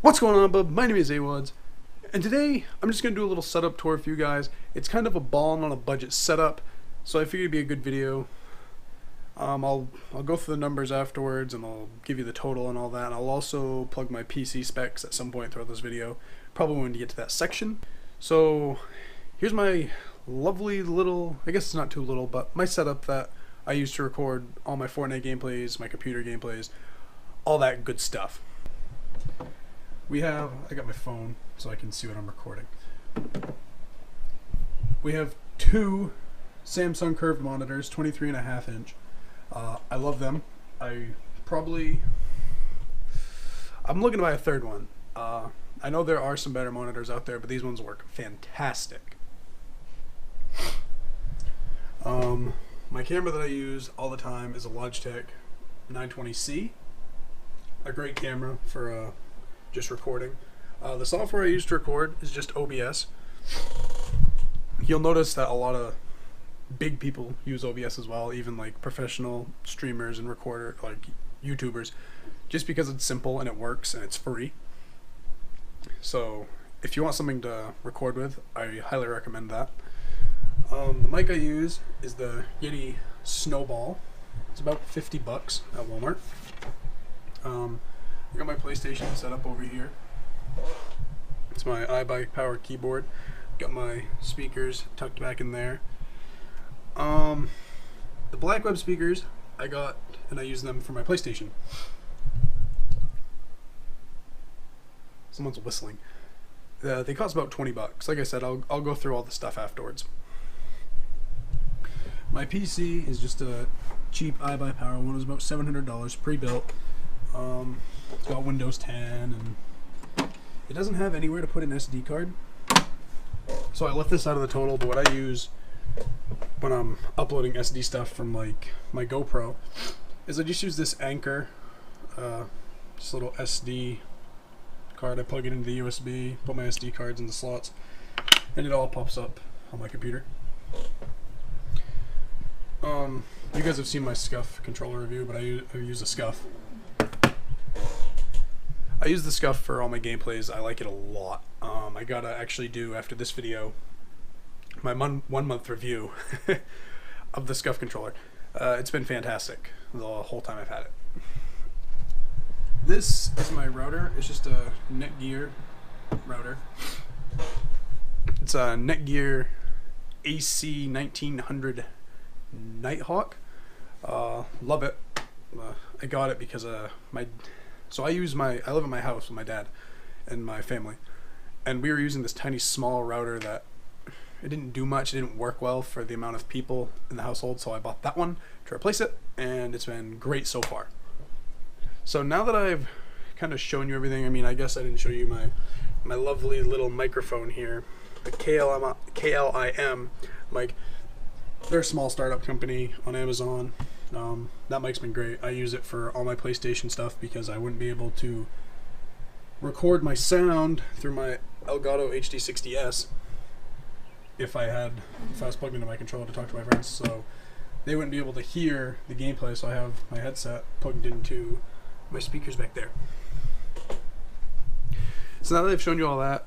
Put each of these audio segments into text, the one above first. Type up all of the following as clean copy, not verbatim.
What's going on, bub? My name is Awads, and today I'm just going to do a little setup tour for you guys. It's kind of a balling on a budget setup, so I figured it'd be a good video. I'll go through the numbers afterwards, and I'll give you the total and all that. And I'll also plug my PC specs at some point throughout this video, probably when you get to that section. So here's my lovely little, I guess it's not too little, but my setup that I use to record all my Fortnite gameplays, my computer gameplays, all that good stuff. I got my phone so I can see what I'm recording. We have two Samsung curved monitors, 23.5 inch. I love them. I'm looking to buy a third one. I know there are some better monitors out there, but these ones work fantastic. My camera that I use all the time is a Logitech 920C. A great camera for just recording. The software I use to record is just OBS. You'll notice that a lot of big people use OBS as well, even like professional streamers and like YouTubers, just because it's simple and it works and it's free. So if you want something to record with, I highly recommend that. The mic I use is the Yeti Snowball. It's about $50 at Walmart. I got my PlayStation set up over here. It's my iBuyPower keyboard. Got my speakers tucked back in there. The Blackweb speakers I got, and I use them for my PlayStation. Someone's whistling. They cost about $20. Like I said, I'll go through all the stuff afterwards. My PC is just a cheap iBuyPower one. It was about $700 pre-built. It's got Windows 10, and it doesn't have anywhere to put an SD card. So I left this out of the total, but what I use when I'm uploading SD stuff from like my GoPro is I just use this Anchor, just a little SD card. I plug it into the USB, put my SD cards in the slots, and it all pops up on my computer. You guys have seen my SCUF controller review, but I use a SCUF. I use the SCUF for all my gameplays. I like it a lot. I gotta actually do, after this video, my 1 month review of the SCUF controller. It's been fantastic the whole time I've had it. This is my router. It's just a Netgear router. It's a Netgear AC 1900 Nighthawk. Love it. I got it because I live in my house with my dad and my family, and we were using this tiny small router that it didn't do much. It didn't work well for the amount of people in the household, so I bought that one to replace it, and it's been great so far. So now that I've kind of shown you everything, I mean, I guess I didn't show you my lovely little microphone here, the KLIM mic. They're a small startup company on Amazon. That mic's been great. I use it for all my PlayStation stuff because I wouldn't be able to record my sound through my Elgato HD60S if I was plugged into my controller to talk to my friends. So they wouldn't be able to hear the gameplay, so I have my headset plugged into my speakers back there. So now that I've shown you all that,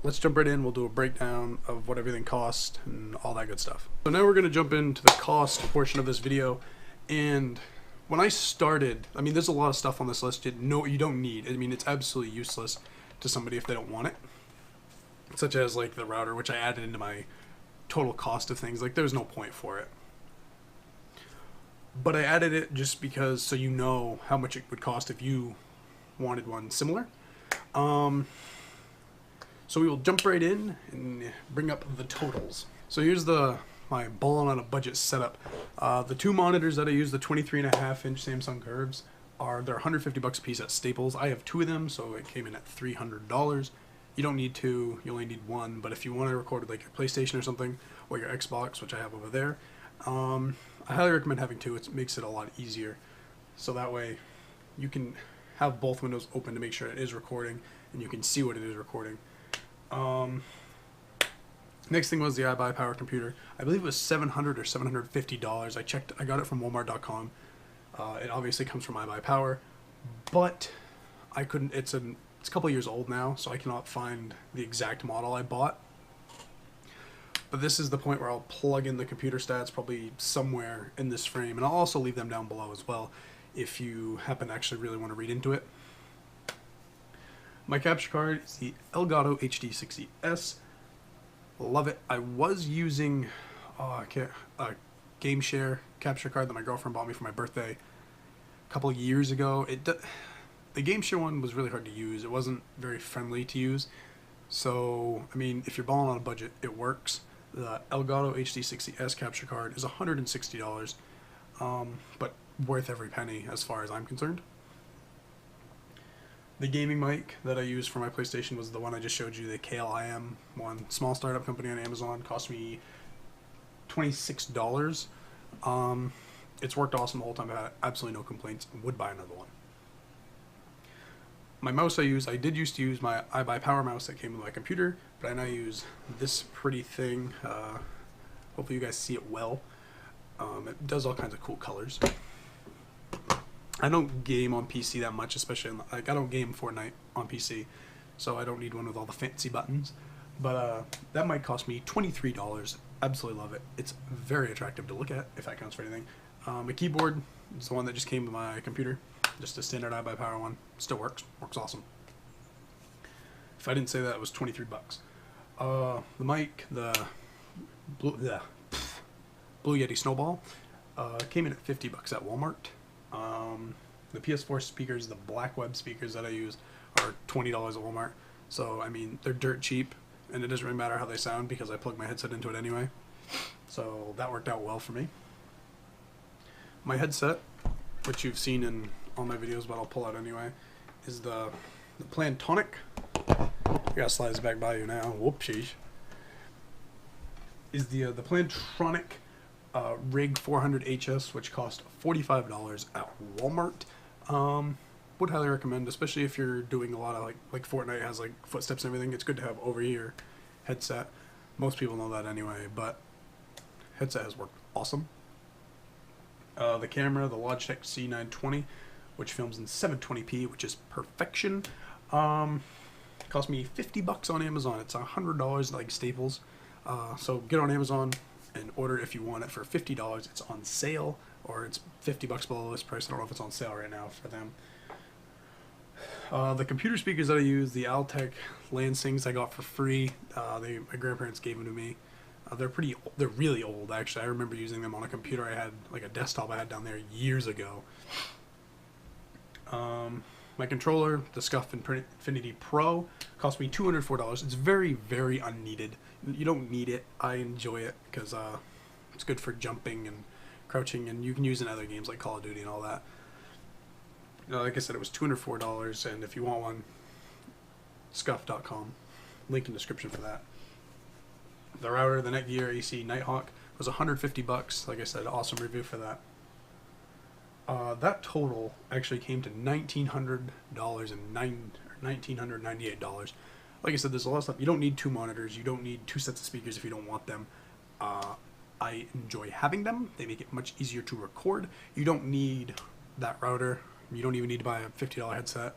let's jump right in. We'll do a breakdown of what everything costs and all that good stuff. So now we're going to jump into the cost portion of this video. And when I started, I mean, there's a lot of stuff on this list you don't need. I mean, it's absolutely useless to somebody if they don't want it. Such as like the router, which I added into my total cost of things. Like, there's no point for it. But I added it just because, so you know how much it would cost if you wanted one similar. So we will jump right in and bring up the totals. So here's my ballin' on a budget setup. The two monitors that I use, the 23.5 inch Samsung curves, they're $150 a piece at Staples. I have two of them, so it came in at $300. You don't need two, you only need one, but if you want to record with like your PlayStation or something, or your Xbox, which I have over there, I highly recommend having two. It makes it a lot easier. So that way you can have both windows open to make sure it is recording, and you can see what it is recording. Next thing was the iBuyPower computer. I believe it was $700 or $750. I checked. I got it from Walmart.com. It obviously comes from iBuyPower, but I couldn't. It's an It's a couple years old now, so I cannot find the exact model I bought. But this is the point where I'll plug in the computer stats probably somewhere in this frame, and I'll also leave them down below as well if you happen to actually really want to read into it. My capture card is the Elgato HD60S. Love it. I was using a Game Share capture card that my girlfriend bought me for my birthday a couple years ago. The Game Share one was really hard to use. It wasn't very friendly to use. So, I mean, if you're balling on a budget, it works. The Elgato HD60S capture card is $160, but worth every penny as far as I'm concerned. The gaming mic that I used for my PlayStation was the one I just showed you, the KLIM one. Small startup company on Amazon. Cost me $26. It's worked awesome the whole time. I had absolutely no complaints. Would buy another one. My mouse I did used to use my iBuy mouse that came with my computer, but I now use this pretty thing. Hopefully you guys see it well. It does all kinds of cool colors. I don't game on PC that much, especially I don't game Fortnite on PC, so I don't need one with all the fancy buttons. But that might cost me $23. Absolutely love it. It's very attractive to look at, if that counts for anything. My keyboard is the one that just came with my computer, just a standard iBuy one. Still works awesome. If I didn't say that, it was 23 bucks. The mic, the Blue Yeti Snowball, came in at 50 bucks at Walmart. The PS4 speakers, the black web speakers that I use, are $20 at Walmart. So, I mean, they're dirt cheap, and it doesn't really matter how they sound because I plug my headset into it anyway. So that worked out well for me. My headset, which you've seen in all my videos, but I'll pull out anyway, is the Plantonic. I gotta slide this back by you now. Whoopsies. Is the Plantronic Rig 400 HS, which cost $45 at Walmart. Would highly recommend, especially if you're doing a lot of like Fortnite has like footsteps and everything. It's good to have over-ear headset. Most people know that anyway, but headset has worked awesome. The camera, the Logitech C920, which films in 720p, which is perfection. Cost me 50 bucks on Amazon. It's $100 like Staples. So get on Amazon and order if you want it for $50. It's on sale, or it's 50 bucks below list price. I don't know if it's on sale right now for them. The computer speakers that I use, the Altec Lansings, I got for free. My grandparents gave them to me. They're really old actually. I remember using them on a computer I had, like a desktop I had down there years ago. My controller, the Scuf Infinity Pro, cost me $204. It's very, very unneeded. You don't need it. I enjoy it because it's good for jumping and crouching, and you can use it in other games like Call of Duty and all that. Like I said, it was $204, and if you want one, scuf.com. Link in the description for that. The router, the Netgear AC Nighthawk, was 150 bucks. Like I said, awesome review for that. That total actually came to $1,998. Like I said, there's a lot of stuff. You don't need two monitors. You don't need two sets of speakers if you don't want them. I enjoy having them. They make it much easier to record. You don't need that router. You don't even need to buy a $50 headset.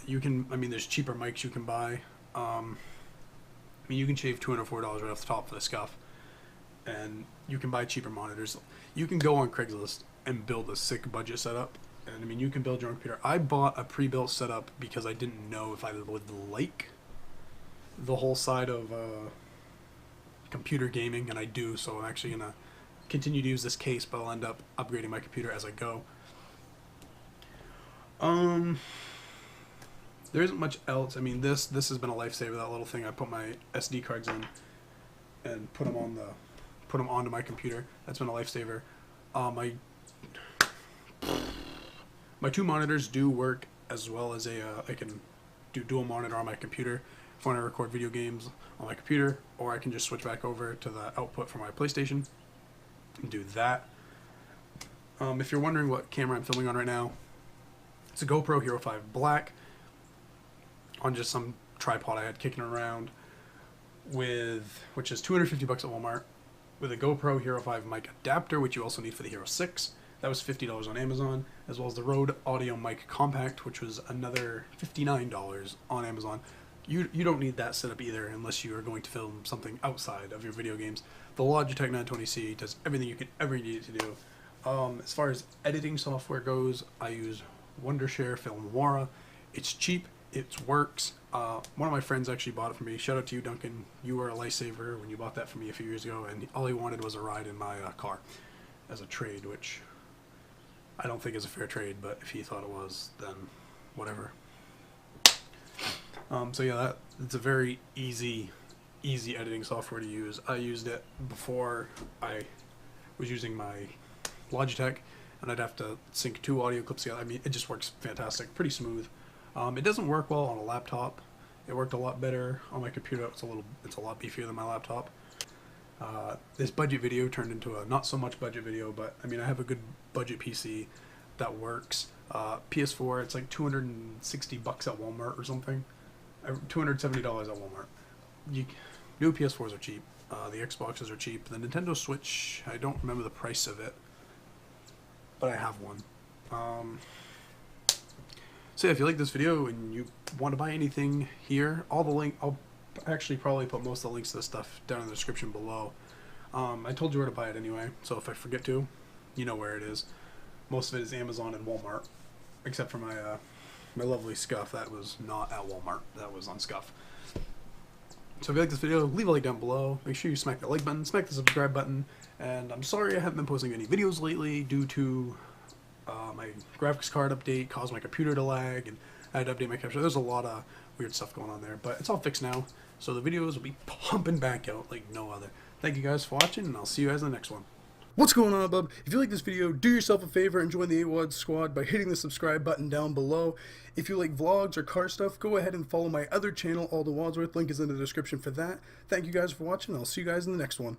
You can, I mean, there's cheaper mics you can buy. I mean, you can shave $204 right off the top for the Scuf. And you can buy cheaper monitors. You can go on Craigslist and build a sick budget setup. And I mean, you can build your own computer. I bought a pre-built setup because I didn't know if I would like the whole side of computer gaming, and I do, so I'm actually going to continue to use this case, but I'll end up upgrading my computer as I go. There isn't much else. I mean, this has been a lifesaver, that little thing I put my SD cards in and put them onto my computer. That's been a lifesaver. My two monitors do work as well as I can do dual monitor on my computer if I want to record video games on my computer, or I can just switch back over to the output for my PlayStation and do that. If you're wondering what camera I'm filming on right now, it's a GoPro Hero 5 Black on just some tripod I had kicking around, which is 250 bucks at Walmart, with a GoPro Hero 5 mic adapter, which you also need for the Hero 6. That was $50 on Amazon, as well as the Rode Audio Mic Compact, which was another $59 on Amazon. You don't need that setup either unless you are going to film something outside of your video games. The Logitech 920C does everything you could ever need it to do. As far as editing software goes, I use Wondershare Filmora. It's cheap, it works. One of my friends actually bought it for me. Shout out to you, Duncan. You were a lifesaver when you bought that for me a few years ago, and all he wanted was a ride in my car as a trade, which I don't think is a fair trade, but if he thought it was, then whatever. So yeah, it's a very easy editing software to use. I used it before I was using my Logitech, and I'd have to sync 2 audio clips together. I mean, it just works fantastic, pretty smooth. It doesn't work well on a laptop. It worked a lot better on my computer. It's a lot beefier than my laptop. This budget video turned into a not so much budget video, but I mean, I have a good budget PC that works. PS4, it's like $260 at Walmart or something. $270 at Walmart. New PS4s are cheap. The Xboxes are cheap. The Nintendo Switch, I don't remember the price of it, but I have one. So yeah, if you like this video and you want to buy anything here, I'll actually probably put most of the links to this stuff down in the description below. I told you where to buy it anyway, so if I forget to, you know where it is. Most of it is Amazon and Walmart, except for my my lovely Scuff. That was not at Walmart. That was on Scuff. So if you like this video, leave a like down below. Make sure you smack that like button, smack the subscribe button. And I'm sorry I haven't been posting any videos lately due to my graphics card update caused my computer to lag, and I had to update my capture. There's a lot of weird stuff going on there, but it's all fixed now. So the videos will be pumping back out like no other. Thank you guys for watching, and I'll see you guys in the next one. What's going on, bub? If you like this video, do yourself a favor and join the Awads squad by hitting the subscribe button down below. If you like vlogs or car stuff, go ahead and follow my other channel, All the Wadsworth. Link is in the description for that. Thank you guys for watching, and I'll see you guys in the next one.